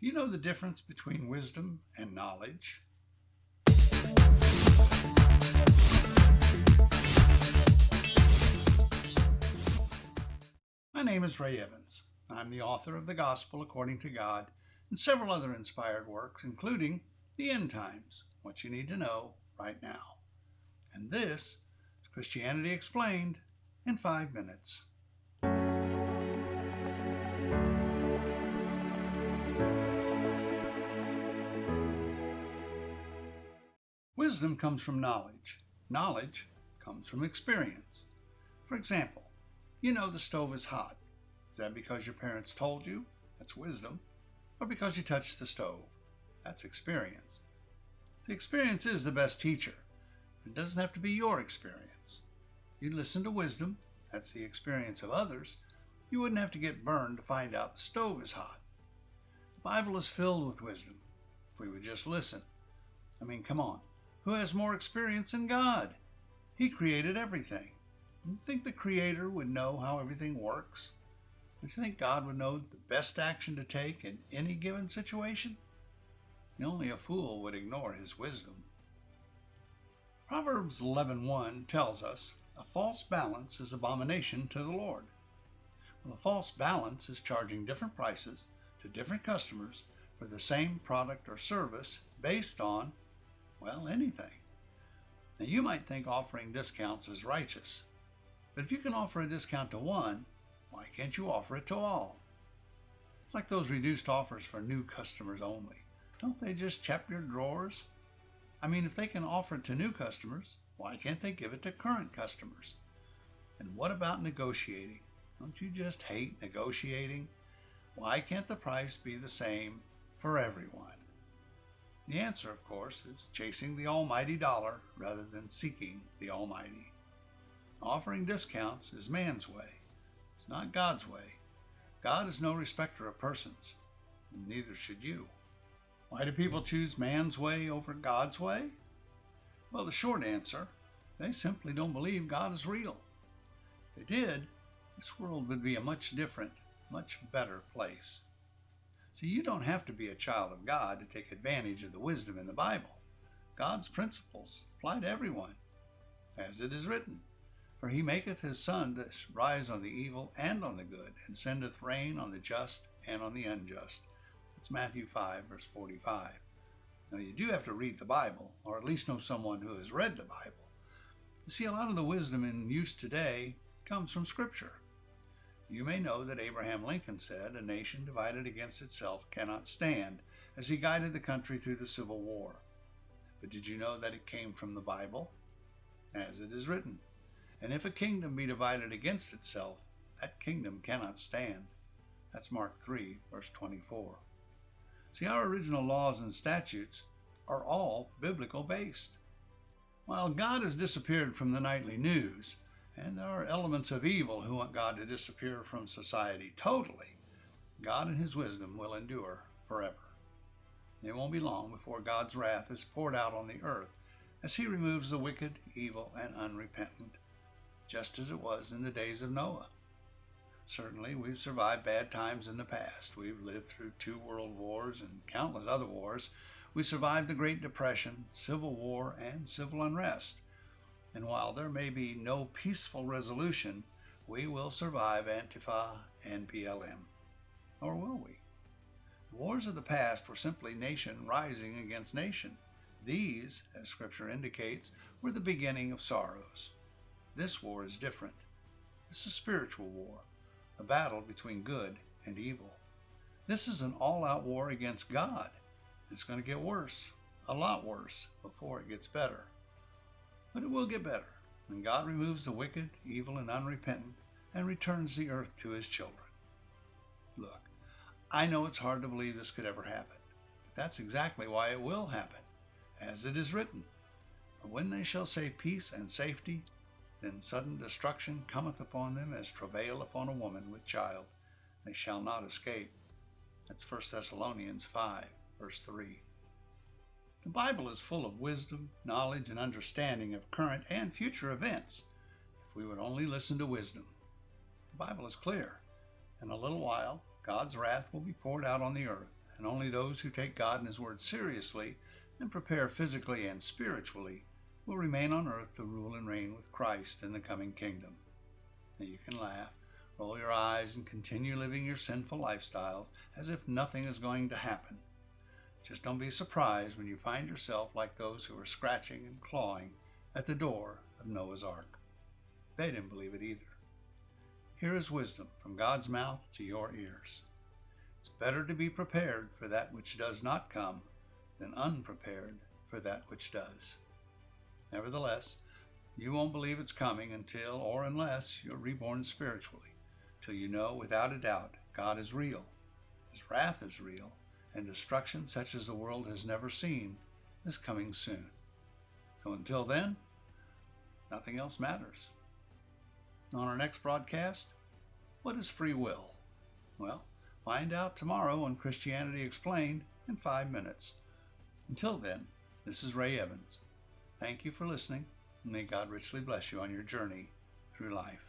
Do you know the difference between wisdom and knowledge? My name is Ray Evans. I'm the author of The Gospel According to God and several other inspired works, including The Endtimes, What You Need to Know Right Now. And this is Christianity Explained in 5 minutes. Wisdom comes from knowledge. Knowledge comes from experience. For example, you know the stove is hot. Is that because your parents told you? That's wisdom. Or because you touched the stove? That's experience. The experience is the best teacher. It doesn't have to be your experience. You listen to wisdom. That's the experience of others. You wouldn't have to get burned to find out the stove is hot. The Bible is filled with wisdom. If we would just listen. Come on. Who has more experience than God? He created everything. You think the Creator would know how everything works? Don't you think God would know the best action to take in any given situation? Only a fool would ignore His wisdom. Proverbs 11:1 tells us, "A false balance is abomination to the Lord." Well, a false balance is charging different prices to different customers for the same product or service based on, anything. Now, you might think offering discounts is righteous, but if you can offer a discount to one, why can't you offer it to all? It's like those reduced offers for new customers only. Don't they just check your drawers? If they can offer it to new customers, why can't they give it to current customers? And what about negotiating? Don't you just hate negotiating? Why can't the price be the same for everyone? The answer, of course, is chasing the almighty dollar rather than seeking the Almighty. Offering discounts is man's way. It's not God's way. God is no respecter of persons, and neither should you. Why do people choose man's way over God's way? Well, the short answer, they simply don't believe God is real. If they did, this world would be a much different, much better place. See, you don't have to be a child of God to take advantage of the wisdom in the Bible. God's principles apply to everyone. As it is written, "For he maketh his sun to rise on the evil and on the good, and sendeth rain on the just and on the unjust." It's Matthew 5, verse 45. Now, you do have to read the Bible, or at least know someone who has read the Bible. You see, a lot of the wisdom in use today comes from Scripture. You may know that Abraham Lincoln said, "A nation divided against itself cannot stand," as he guided the country through the Civil War. But did you know that it came from the Bible? As it is written, "And if a kingdom be divided against itself, that kingdom cannot stand." That's Mark 3, verse 24. See, our original laws and statutes are all biblical based. While God has disappeared from the nightly news, and there are elements of evil who want God to disappear from society totally, God in His wisdom will endure forever. It won't be long before God's wrath is poured out on the earth as He removes the wicked, evil, and unrepentant, just as it was in the days of Noah. Certainly, we've survived bad times in the past. We've lived through 2 world wars and countless other wars. We survived the Great Depression, Civil War, and civil unrest. And while there may be no peaceful resolution, we will survive Antifa and BLM. Or will we? The wars of the past were simply nation rising against nation. These, as Scripture indicates, were the beginning of sorrows. This war is different. It's a spiritual war, a battle between good and evil. This is an all-out war against God. It's going to get worse, a lot worse, before it gets better. But it will get better when God removes the wicked, evil, and unrepentant and returns the earth to His children. Look, I know it's hard to believe this could ever happen, but that's exactly why it will happen, as it is written. "For when they shall say peace and safety, then sudden destruction cometh upon them as travail upon a woman with child. They shall not escape." That's 1 Thessalonians 5, verse 3. The Bible is full of wisdom, knowledge, and understanding of current and future events, if we would only listen to wisdom. The Bible is clear. In a little while, God's wrath will be poured out on the earth, and only those who take God and His Word seriously and prepare physically and spiritually will remain on earth to rule and reign with Christ in the coming kingdom. Now you can laugh, roll your eyes, and continue living your sinful lifestyles as if nothing is going to happen. Just don't be surprised when you find yourself like those who were scratching and clawing at the door of Noah's Ark. They didn't believe it either. Here is wisdom from God's mouth to your ears. It's better to be prepared for that which does not come than unprepared for that which does. Nevertheless, you won't believe it's coming until or unless you're reborn spiritually, till you know without a doubt God is real, His wrath is real, and destruction such as the world has never seen is coming soon. So until then, nothing else matters. On our next broadcast, what is free will? Well, find out tomorrow on Christianity Explained in 5 minutes. Until then, this is Ray Evans. Thank you for listening, and may God richly bless you on your journey through life.